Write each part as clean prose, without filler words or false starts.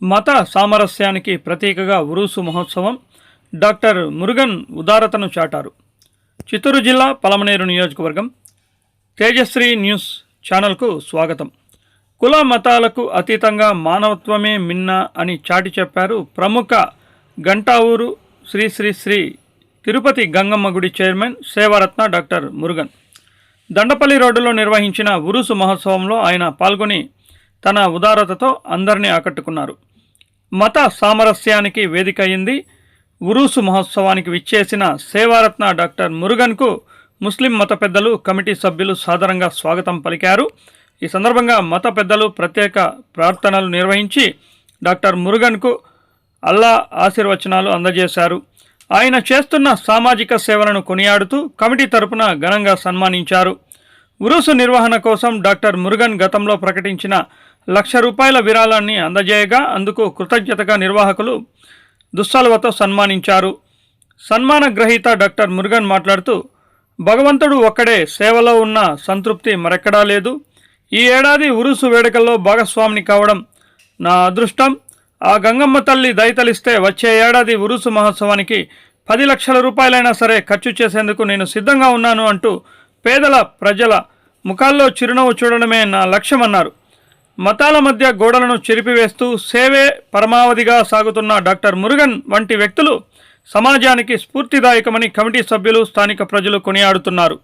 మత సామరస్యానికి ప్రతీకగా ఉరూసు మహోత్సవం. డాక్టర్ మురుగన్ ఉదారతను చాటారు. చిత్తూరు జిల్లా పలమనేరు నియోజకవర్గం. తేజశ్రీ న్యూస్ ఛానల్కు స్వాగతం. కుల మతాలకు అతీతంగా మానవత్వమే మిన్న అని చాటి చెప్పారు ప్రముఖ గంటావూరు శ్రీ శ్రీ శ్రీ తిరుపతి గంగమ్మ గుడి చైర్మన్ సేవారత్న డాక్టర్ మురుగన్. దండపల్లి రోడ్డులో నిర్వహించిన ఉరూసు మహోత్సవంలో ఆయన పాల్గొని తన ఉదారతతో అందరినీ ఆకట్టుకున్నారు. మత సామరస్యానికి వేదిక అయింది. ఉరూసు మహోత్సవానికి విచ్చేసిన సేవారత్న డాక్టర్ మురుగన్కు ముస్లిం మత పెద్దలు, కమిటీ సభ్యులు సాదరంగా స్వాగతం పలికారు. ఈ సందర్భంగా మత పెద్దలు ప్రత్యేక ప్రార్థనలు నిర్వహించి డాక్టర్ మురుగన్కు అల్లా ఆశీర్వచనాలు అందజేశారు. ఆయన చేస్తున్న సామాజిక సేవలను కొనియాడుతూ కమిటీ తరపున ఘనంగా సన్మానించారు. ఉరూసు నిర్వహణ కోసం డాక్టర్ మురుగన్ గతంలో ప్రకటించిన ₹1,00,000 విరాళాన్ని అందజేయగా అందుకు కృతజ్ఞతగా నిర్వాహకులు దుస్సాలువతో సన్మానించారు. సన్మాన గ్రహీత డాక్టర్ మురుగన్ మాట్లాడుతూ, భగవంతుడు ఒక్కడే, సేవలో ఉన్న సంతృప్తి మరెక్కడా లేదు. ఈ ఏడాది ఉరూసు వేడుకల్లో భాగస్వామిని కావడం నా అదృష్టం. ఆ గంగమ్మ తల్లి దయతలిస్తే వచ్చే ఏడాది ఉరూసు మహోత్సవానికి ₹10,00,000 సరే ఖర్చు చేసేందుకు నేను సిద్ధంగా ఉన్నాను అంటూ పేదల ప్రజల ముఖాల్లో చిరునవ్వు చూడడమే నా లక్ష్యమన్నారు. మతాల మధ్య గోడలను చెరిపివేస్తూ సేవే పరమావధిగా సాగుతున్న డాక్టర్ మురుగన్ వంటి వ్యక్తులు సమాజానికి స్ఫూర్తిదాయకమని కమిటీ సభ్యులు, స్థానిక ప్రజలు కొనియాడుతున్నారు.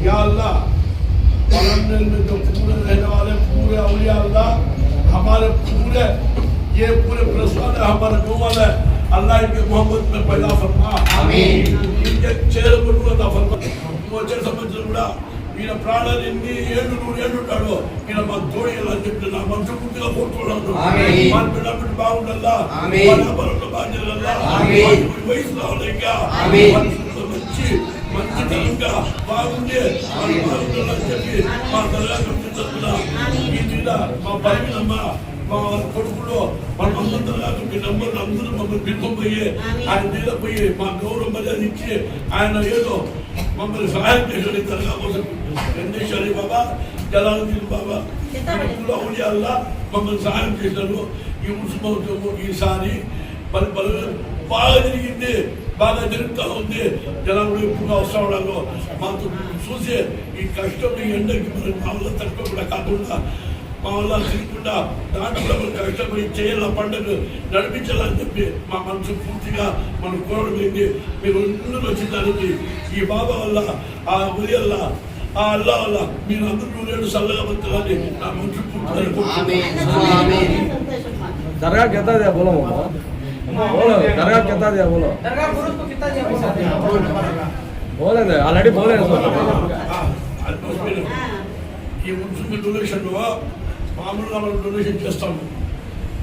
या अल्लाह पलमनेर में जो पूरे रहने वाले पूरे औलिया अल्लाह हमारे पूरे ये पूरे प्रश्न है हमारे गोवाल है अल्लाह इनके मोहब्बत में पैदा फरमा आमीन इनके चेहरे पर नूर अता फरमा मुझे समझ కూడా ఈయన ప్రాణాలు ఎన్ని ఏళ్ళు ఉంటాడో ఈయన మా తోడి ఎలా చెప్పిన నా మనసు పూర్తిగా కోరుకోవడం మన బిడ్డ బాగుండాలా మన బాధ్యతల్లా వయసులో ఇంకా మంచి మంచితనంగా బాగుండే బాగుండాలని చెప్పి మా తల్లిదండ్రులు చెప్తున్నా ఈ మీద మా బైబిలమ్మ మా కొడుకులో మన అమ్మంతలాగా మీ నంబర్లు అందరూ మమ్మల్ని పిలుపుపోయి ఆయన నీళ్ళపోయి మా గౌరవం మర్యాద ఇచ్చి ఆయన ఏదో మమ్మల్ని సహాయం చేశాడు. తరగా కోసం వెంకటేశ్వరి బాబా, జలాలుద్దీన్ బాబా అవులియాల్లా మమ్మల్ని సహాయం చేశారు. ఈ ఉత్సవం ఈసారి మరి బాగా జరిగింది, బాగా జరుగుతూ ఉంది. జనాలు ఎక్కువగా వస్తూ ఉన్నారు. మాకు చూసే ఈ కష్టం ఈ ఎండకి మరి మా వల్ల తక్కువ కూడా కాకుండా మా వల్ల తిరగకుండా దాంట్లో మనం కష్టపడి చేయాల పండుగ నడిపించాలని చెప్పి మా మనసు పూర్తిగా మనం కోరడమైంది. మీరు అందరూ వచ్చిన దానికి ఈ బాబా వల్ల, ఆ ఉలి వల్ల, ఆ అల్లా వల్ల మీరు అందరూ నేను చల్లగా బతకాలని నా మనసు పూర్తిగా दरगाह कहता दिया बोलो बोलो दरगाह कहता दिया बोलो बोले ऑलरेडी बोले ఈ మున్సిపల్ డొనేషన్లో మామూలుగా మనం డొనేషన్ చేస్తాము.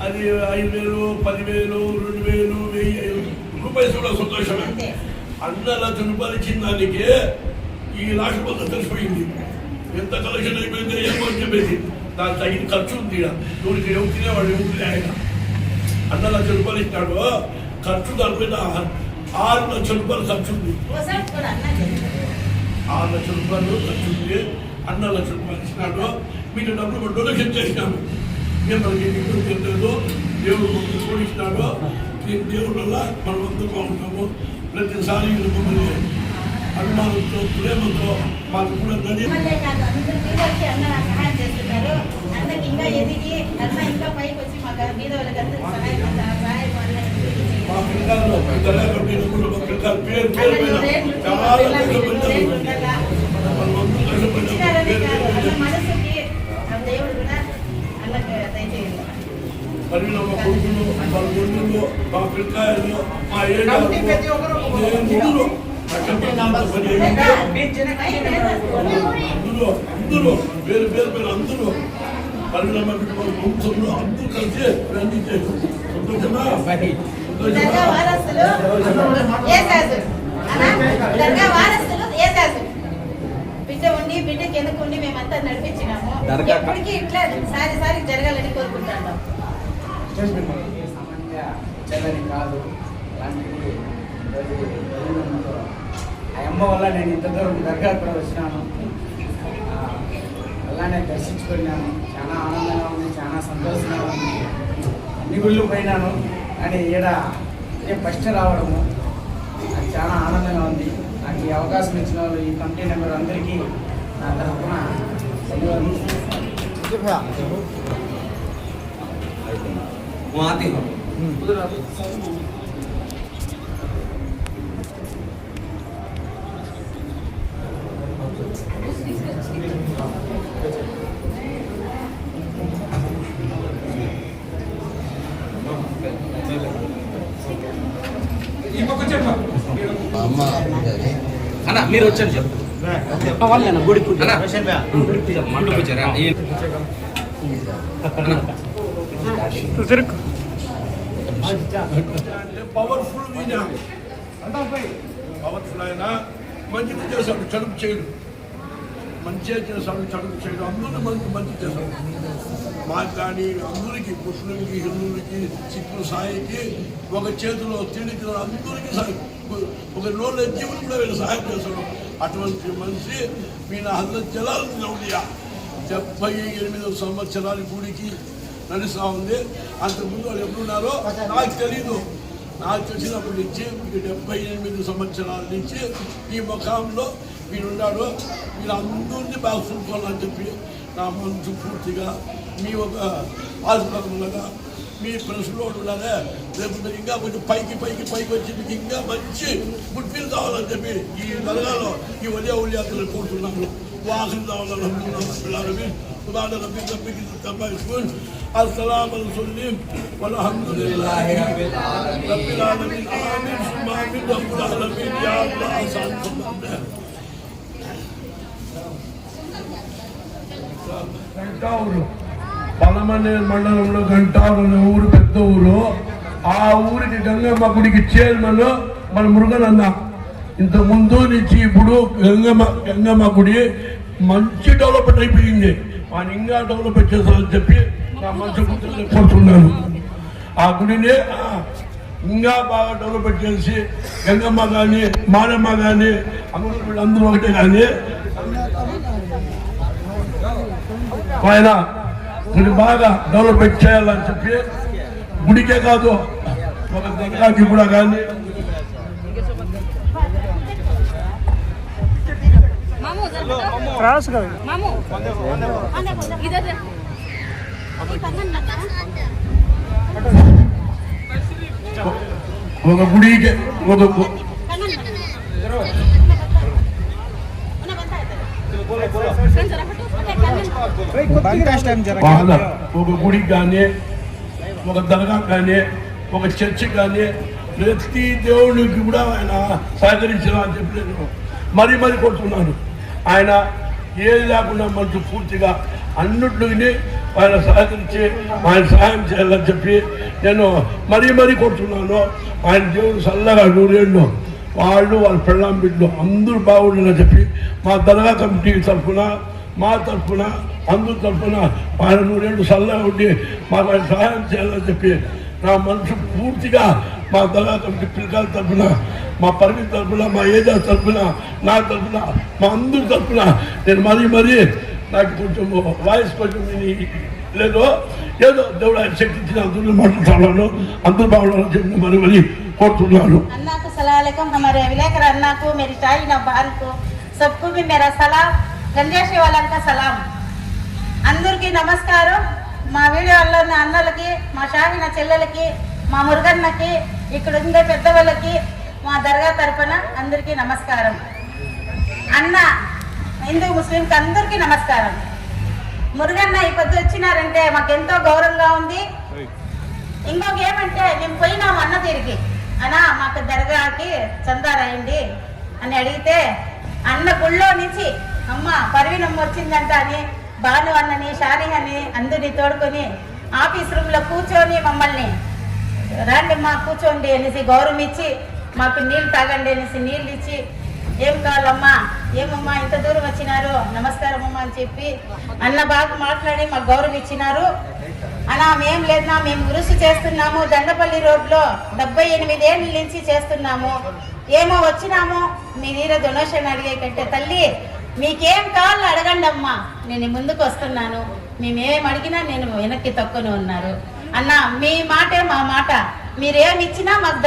అది 5,000, 10,000, 2,000, 1,000 రూపాయలు కూడా సంతోషమే. ₹1,00,000 ఇచ్చిన దానికి ఈ రాష్ట్రం అంతా తెలిసిపోయింది. ఎంత కలెక్షన్ అయిపోయిందో ఏమో అని చెప్పేసి దానికి తగిన ఖర్చు ఉంది. ఎవరికి ఎవరు తినేవాడు ఎవరు ఆయన ₹1,00,000 ఇచ్చినాడు. ఖర్చు దానిపైన ₹6,00,000 ఖర్చు ఉంది. ₹6,00,000 ఖర్చు ఉంది. ₹1,00,000 ఇచ్చినాడు. మీకు డబ్బులు డొనేషన్ చేసినాము. మిమ్మల్ని తెలియదు దేవుడు మమ్మల్ని తోడిచ్చినాడు. దేవుడు వల్ల మనం అందరూ బాగుంటాము. ప్రతిసారి మమ్మల్ని అభిమానంతో, ప్రేమతో మాకు కూడా నది మా పిల్లలు దళాపట్టినప్పుడు మా పిల్లల పేరు చాలా మరి మా కొడుకులు, మా కొడుకులు, మా పిల్లకాయలు, మా ఏడు అందరూ వేరు వేరు పేరు అందరూ పరిణామ వంశంలో అందరూ కలిసి అన్ని చేశారు. సంతోషమా? బిడ్డ ఉండి బిడ్డకి ఎందుకు ఉండి మేమంతా నడిపించినాము. ఎప్పటికీ ఇట్లా సారి జరగాలని కోరుకుంటాను. చెల్లని కాదు అలాంటిది ఆ అమ్మ వల్ల నేను ఇంత దూరం దర్గా కూడా వచ్చినాను. అలానే దర్శించుకున్నాను. చాలా ఆనందంగా ఉంది, చాలా సంతోషంగా ఉంది. అన్ని గుళ్ళు పోయినాను కానీ ఈడ ఫస్ట్ రావడము నాకు చాలా ఆనందంగా ఉంది. నాకు ఈ అవకాశం ఇచ్చిన వాళ్ళు ఈ కమిటీ నెంబర్ అందరికీ నా తరఫున అన్న మీరు వచ్చారు చెప్పు పవర్ఫుల్ పవర్ఫుల్ అయినా మంచిగా చేశాడు, చదువు చేయడు. మంచిగా చేశాడు, చదువు చేయడు. అందరూ మనకి మంచి చేశాడు. మాకు కానీ అందరికీ ముస్లింకి, హిందువులకి, సిక్కులు సాయికి ఒక చేతిలో తిండికి అందరికీ ఒక లోన్ల జీవులు కూడా వీళ్ళు సహాయం చేశాడు. అటువంటి మనిషి మీన హజరత్ జలాలుద్దీన్ ఔలియా 78 సంవత్సరాల గుడికి నడుస్తూ ఉంది. అంతకుముందు వాళ్ళు ఎప్పుడున్నారో నాకు తెలీదు. నాకు తెలిసినప్పటి నుంచి 78 సంవత్సరాల నుంచి ఈ ముఖంలో మీరున్నాడు. మీరు అందరినీ బాగా చూసుకోవాలని చెప్పి నా మనసు పూర్తిగా మీ ఒక ఆసుపత్రులుగా మీ ప్రశ్నలో ఉన్నారే. రేపు మీరు ఇంకా కొంచెం పైకి వచ్చి మీకు ఇంకా మంచి గుడ్విల్ కావాలని చెప్పి ఈ దర్గాలో ఈ ఒలియా ఉలియాతలు కోరుతున్నాను. వాహన కావాలని పిల్లలు خدانا ربك ربك كما يكون السلام عليكم والحمد لله رب العالمين آمين ثم آمين رب العالمين يا الله آسان فرمائے. గంటావూరు పలమనేరు మండలంలో గంటావూరు అనే ఊరు పెద్ద ఊరు. ఆ ఊరికి గంగమ్మ గుడికి చైర్మన్ మన మురుగన్ అన్న. ఇంతకుముందు నుంచి ఇప్పుడు గంగమ్మ గుడి మంచి డెవలప్మెంట్ అయిపోయింది. ఆయన ఇంకా డెవలప్మెంట్ చేస్తారని చెప్పి నా మనసు కోరుతున్నాను. ఆ గుడిని ఇంకా బాగా డెవలప్మెంట్ చేసి గంగమ్మ కానీ మారమ్మ కానీ అందరూ ఒకటే కానీ ఆయన గుడి బాగా డెవలప్మెంట్ చేయాలని చెప్పి గుడికే కాదు ఒక దర్గాకి కూడా కానీ ఒక గుడికి ఒక గుడికి కానీ ఒక దర్గా కానీ ఒక చర్చి కానీ ప్రతి దేవుడికి కూడా ఆయన సహకరించాలని అని చెప్పి నేను మరీ కొడుతున్నాను. ఆయన ఏది లేకుండా మనసు పూర్తిగా అన్నింటిని ఆయన సహకరించి ఆయన సహాయం చేయాలని చెప్పి నేను మరీ కొడుతున్నాను. ఆయన దేవుడు చల్లగా నూరేళ్ళు వాళ్ళు వాళ్ళ పెళ్ళాం బిడ్డలు అందరూ బాగుండాలని చెప్పి మా దర్గా కమిటీ తరఫున మా తరఫున అందరి తరఫున ఆయన నూరేళ్ళు చల్లగా ఉండి మాకు ఆయన సహాయం చేయాలని చెప్పి నా మనసు పూర్తిగా మా దర్గా కమిటీ పిల్లకాయల తరఫున మా పరిమితి తరఫున మా ఏజా తరఫున నా తరఫున మా అందరి తరఫున నేను మరీ నాకు కొంచెం వాయిస్ కొంచెం లేదు ఏదో దేవుడు ఆయన శక్తి ఇచ్చిన అందరూ మాట్లాడుతున్నాను. అందరూ బాగున్నారని చెప్పి మరీ कोर्टुनानु अन्ना को सलाम अलैकुम हमारे विलेकर अन्ना को मेरी ताई ना बहन को सबको भी मेरा सलाम गंजेशी वाला का सलाम अंदर नमस्कार మా వీడియో అల్లన్న అన్నలకి మా షాహిన చెల్లెలకి మా మురుగన్నకి ఇక్కడ ఉండే పెద్దవాళ్ళకి మా దర్గా తరపున అందరికీ నమస్కారం. అన్న హిందూ ముస్లింకి అందరికీ నమస్కారం. మురుగన్న ఈ పొద్దు వచ్చినారంటే మాకు ఎంతో గౌరవంగా ఉంది. ఇంకొక ఏమంటే మేము పోయినాము అన్న తిరిగి అన్నా మాకు దర్గాకి చందా రాయండి అని అడిగితే అన్న గుళ్ళో నుంచి అమ్మ పర్వీనమ్మ వచ్చిందంట అని భాను అన్నని షాని అని అందరినీ తోడుకొని ఆఫీస్ రూమ్లో కూర్చొని మమ్మల్ని రండి మా కూర్చోండి అనేసి గౌరవం ఇచ్చి మాకు నీళ్ళు తాగండి అనేసి నీళ్ళు ఇచ్చి ఏం కావాలమ్మా ఏమమ్మా ఇంత దూరం వచ్చినారు నమస్కారం అమ్మా అని చెప్పి అన్న బాగా మాట్లాడి మాకు గౌరవం ఇచ్చినారు. అన్నా మేం లేదన్నా మేము ఉరుసు చేస్తున్నాము దండపల్లి రోడ్లో 78 ఏళ్ళ నుంచి చేస్తున్నాము. ఏమో వచ్చినాము మీ నీర డొనేషన్ అడిగే కంటే తల్లి మీకేం కావాలో అడగండి అమ్మా నేను ముందుకు వస్తున్నాను, మేమేం అడిగినా నేను వెనక్కి తక్కువనే ఉన్నారు అన్న. మీ మాటే మా మాట, మీరేమి ఇచ్చినా మాకు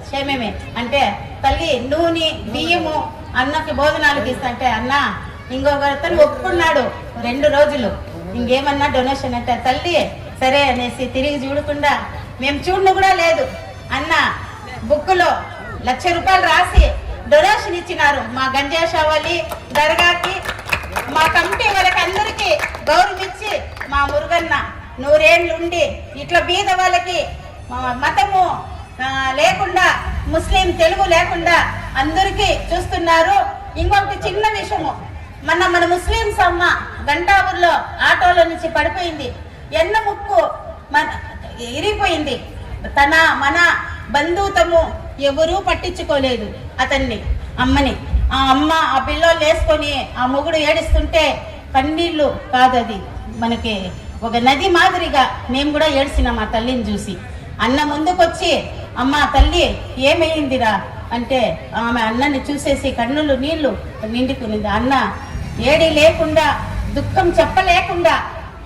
క్షేమమే అంటే తల్లి నూనె బియ్యము అన్నకి భోజనాలకు ఇస్తంటే అన్న ఇంకొకరితో ఒప్పుకున్నాడు 2 రోజులు ఇంకేమన్నా డొనేషన్ అంటే తల్లి సరే అనేసి తిరిగి చూడకుండా మేము చూడను కూడా లేదు అన్న బుక్కులో 1,00,000 రూపాయలు రాసి డొనేషన్ ఇచ్చినారు మా గంజాషావళి దర్గాకి. మా కమిటీ వాళ్ళకి అందరికీ గౌరవం ఇచ్చి మా మురుగన్న 100 ఏళ్ళు ఉండి ఇట్లా బీద వాళ్ళకి మతము లేకుండా ముస్లిం తెలుగు లేకుండా అందరికీ చూస్తున్నారు. ఇంకొకటి చిన్న విషయము, మన ముస్లింస్ అమ్మ గంటాపూర్లో ఆటోలో నుంచి పడిపోయింది, ఎన్న ముక్కు ఇరిగిపోయింది. మన బంధుత్వము ఎవరూ పట్టించుకోలేదు అతన్ని అమ్మని. ఆ అమ్మ ఆ పిల్లోళ్ళు వేసుకొని ఆ మొగుడు ఏడుస్తుంటే కన్నీళ్ళు కాదు, అది మనకి ఒక నది మాదిరిగా మేము కూడా ఏడ్చినాం ఆ తల్లిని చూసి. అన్న ముందుకొచ్చి అమ్మ తల్లి ఏమైందిరా అంటే ఆమె అన్నని చూసేసి కన్నులు నీళ్లు నిండుకునింది. అన్న ఏడి లేకుండా దుఃఖం చెప్పలేకుండా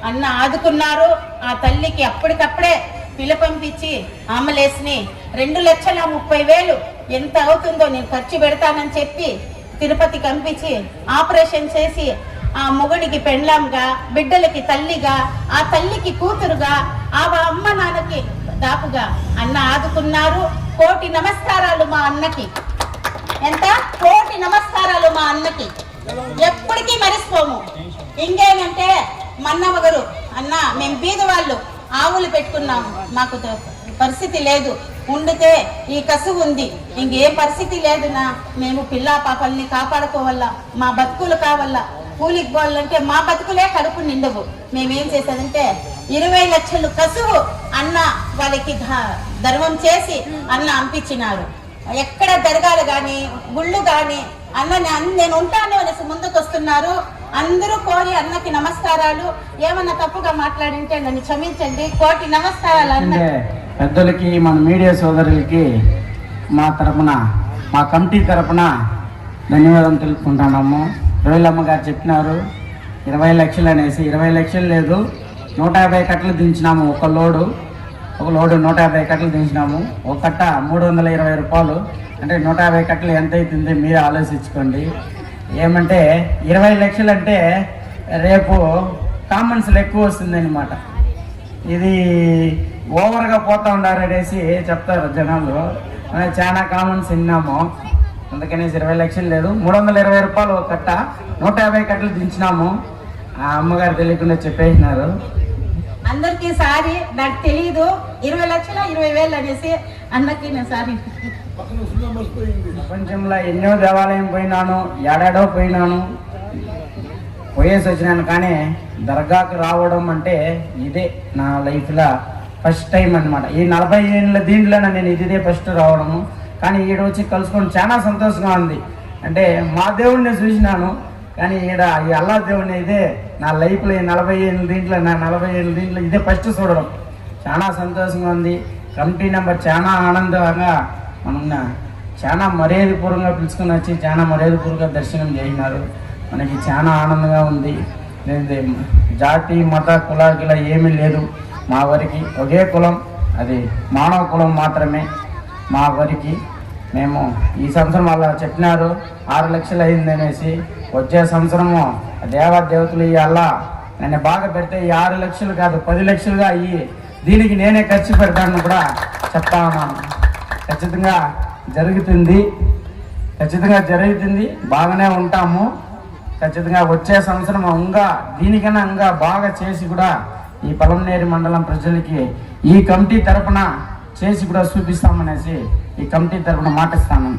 అన్న ఆదుకున్నారు. ఆ తల్లికి అప్పటికప్పుడే పిలుపంపించి ఆమెలేసిని 2,30,000 ఎంత అవుతుందో నేను ఖర్చు పెడతానని చెప్పి తిరుపతికి పంపించి ఆపరేషన్ చేసి ఆ మొగుడికి పెండ్లాంగా, బిడ్డలకి తల్లిగా, ఆ తల్లికి కూతురుగా, ఆ అమ్మ నాన్నకి దాపుగా అన్న ఆదుకున్నారు. 1,00,00,000 నమస్కారాలు మా అన్నకి. ఎంత 1,00,00,000 నమస్కారాలు మా అన్నకి, ఎప్పటికీ మరిచిపోము. ఇంకేమంటే మన్నవగరు అన్న మేము బీద వాళ్ళు ఆవులు పెట్టుకున్నాము, మాకు పరిస్థితి లేదు, ఉండితే ఈ కసువు ఉంది, ఇంకేం పరిస్థితి లేదునా, మేము పిల్లా పాపల్ని కాపాడుకోవాలా, మా బతుకులు కావాలా, కూలికి పోవాలంటే మా బతుకులే కడుపు నిండవు. మేమేం చేసేదంటే 20 లక్షలు కసువు అన్న వాళ్ళకి ధర్మం చేసి అన్న పంపించినారు. ఎక్కడ దర్గాలు కానీ గుళ్ళు కానీ అన్న నేను ఉంటాను అనేసి ముందుకు వస్తున్నారు. అందరూ కోరి అన్నకి నమస్కారాలు. ఏమన్నా తప్పుగా మాట్లాడింటే నన్ను క్షమించండి. 1,00,00,000 నమస్కారాలు అన్న. పెద్దలకి మన మీడియా సోదరులకి మా తరపున, మా కమిటీ తరపున ధన్యవాదాలు తెలుపుకుంటున్నాము. రోహిలమ్మ గారు చెప్పినారు 20 లక్షలు అనేసి. 20 లక్షలు లేదు, 150 కట్టలు దించినాము. ఒక లోడు 150 కట్టలు దించినాము. ఒక కట్ట 320 రూపాయలు. అంటే 150 కట్టలు ఎంత అవుతుంది మీరు ఆలోచించుకోండి. ఏమంటే 20 లక్షలు అంటే రేపు కామన్స్లు ఎక్కువ వస్తుంది అనమాట. ఇది ఓవర్గా పోతా ఉండారు అనేసి చెప్తారు జనాలు. చాలా కామన్స్ విన్నాము. అందుకనేసి 20 లక్షలు లేదు, 320 రూపాయలు ఒక కట్ట, 150 కట్టలు దించినాము. ఆ అమ్మగారు తెలియకుండా చెప్పేసినారు. అందరికీ సారీ, నాకు తెలియదు 20 లక్షల 20,000 అనేసి అన్నకి నేను సారీ. ప్రపంచంలో ఎన్నో దేవాలయం పోయినాను, ఏడాడో పోయినాను, పోయేసి వచ్చినాను. కానీ దర్గాకు రావడం అంటే ఇదే నా లైఫ్లో ఫస్ట్ టైం అనమాట. ఈ 40 ఏళ్ళ దీంట్లో నేను ఇదే ఫస్ట్ రావడము. కానీ ఈడ వచ్చి కలుసుకొని చాలా సంతోషంగా ఉంది. అంటే మా దేవుడిని చూసినాను, కానీ ఈడ ఈ అల్లా దేవుడిని ఇదే నా లైఫ్లో ఈ 40 ఏళ్ళ దీంట్లో ఇదే ఫస్ట్ చూడడం. చాలా సంతోషంగా ఉంది. కమిటీ నెంబర్ చాలా ఆనందంగా మనం చాలా మర్యాదపూర్వకంగా పిలుచుకొని వచ్చి చాలా మర్యాదపూర్వకంగా దర్శనం చేసినారు. మనకి చాలా ఆనందంగా ఉంది. జాతి మత కులాగిల ఏమీ లేదు. మా వారికి ఒకే కులం, అది మానవ కులం మాత్రమే. మా వారికి మేము ఈ సంవత్సరం అలా చెప్పినారు 6 లక్షలు అయింది అనేసి. వచ్చే సంవత్సరము దేవతలు ఈ అల్లా నన్ను బాగా పెడితే ఈ 6 లక్షలు కాదు 10 లక్షలుగా అయ్యి దీనికి నేనే ఖర్చు పెడతాను కూడా చెప్తా ఉన్నాను. ఖచ్చితంగా జరుగుతుంది, బాగానే ఉంటాము. ఖచ్చితంగా వచ్చే సంవత్సరం ఇంకా దీనికన్నా ఇంకా బాగా చేసి కూడా ఈ పలమనేరు మండలం ప్రజలకి ఈ కమిటీ తరపున చేసి కూడా చూపిస్తామనేసి ఈ కమిటీ తరపున మాటిస్తాను.